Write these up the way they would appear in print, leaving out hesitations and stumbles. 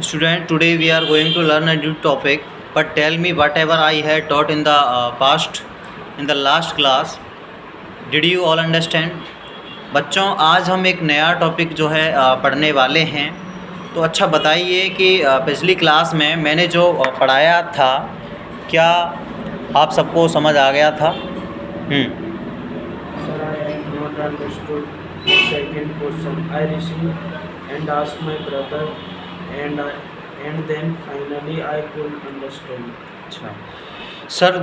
Student, today we are going to learn a new topic. But tell me, whatever I had taught in the past, in the last class, did you all understand? बच्चों, आज हम एक नया topic जो है पढ़ने वाले हैं। तो अच्छा बताइए कि पिछली क्लास में मैंने जो पढ़ाया था, क्या आप सबको समझ आ गया था? Sir, I have not understood the second question. I received and asked my brother, and then finally I could understand. अच्छा सर,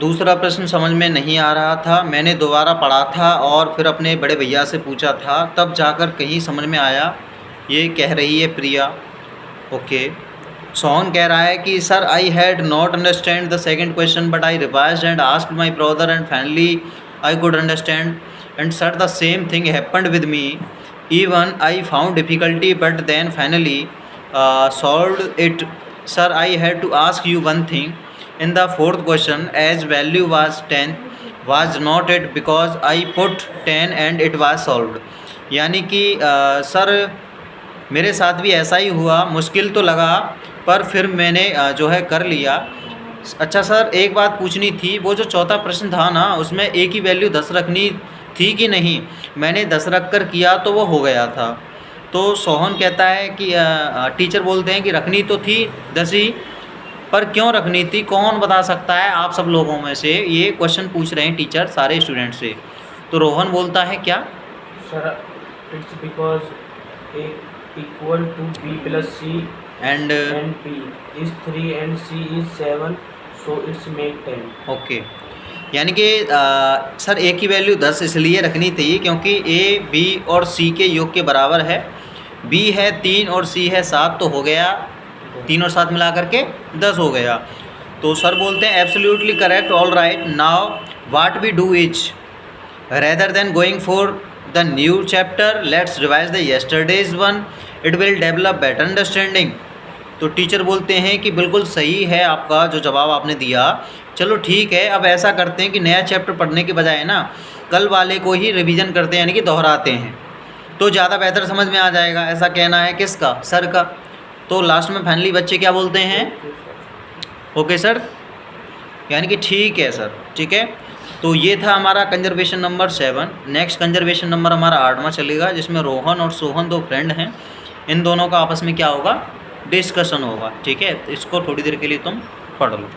दूसरा प्रश्न समझ में नहीं आ रहा था। मैंने दोबारा पढ़ा था और फिर अपने बड़े भैया से पूछा था, तब जाकर कहीं समझ में आया। ये कह रही है प्रिया। ओके, सोहन कह रहा है कि sir I had not understand the second question but I revised and asked my brother and finally I could understand and sir the same thing happened with me. Even I found difficulty but then finally solved it. Sir, I had to ask you one thing in the fourth question, as value was 10 was not it because I put 10 and it was solved। यानी कि sir मेरे साथ भी ऐसा ही हुआ, मुश्किल तो लगा पर फिर मैंने जो है कर लिया। अच्छा सर, एक बात पूछनी थी, वो जो चौथा प्रश्न था ना, उसमें a की वैल्यू 10 रखनी थी कि नहीं? मैंने 10 रख कर किया तो वो हो गया था। तो सोहन कहता है कि टीचर बोलते हैं कि रखनी तो थी 10 ही, पर क्यों रखनी थी? कौन बता सकता है आप सब लोगों में से? ये क्वेश्चन पूछ रहे हैं टीचर सारे स्टूडेंट से। तो रोहन बोलता है क्या? Sir, it's because A equal to B plus C and and P is 3 and C is 7, so it's make 10. Okay, यानी कि सर ए की वैल्यू 10 इसलिए रखनी थी क्योंकि ए बी और सी के योग के बराबर है। बी है 3 और सी है 7, तो हो गया 3 और 7 मिला करके 10 हो गया। तो सर बोलते हैं absolutely correct, all right. Now what we do is rather then going for the new chapter, let's revise the yesterday's one, it will develop better understanding. तो टीचर बोलते हैं कि बिल्कुल सही है आपका जो जवाब आपने दिया। चलो ठीक है, अब ऐसा करते हैं कि नया चैप्टर पढ़ने के बजाय ना कल वाले को ही रिवीजन करते हैं, यानी कि दोहराते हैं, तो ज़्यादा बेहतर समझ में आ जाएगा। ऐसा कहना है किसका? सर का। तो लास्ट में फाइनली बच्चे क्या बोलते हैं? ओके सर, यानी कि ठीक है सर, ठीक है। तो ये था हमारा conservation number 7। Next conservation number हमारा 8वां चलेगा, जिसमें रोहन और सोहन 2 फ्रेंड हैं। इन दोनों का आपस में क्या होगा? डिस्कशन होगा, ठीक है। इसको थोड़ी देर के लिए तुम पढ़ लो।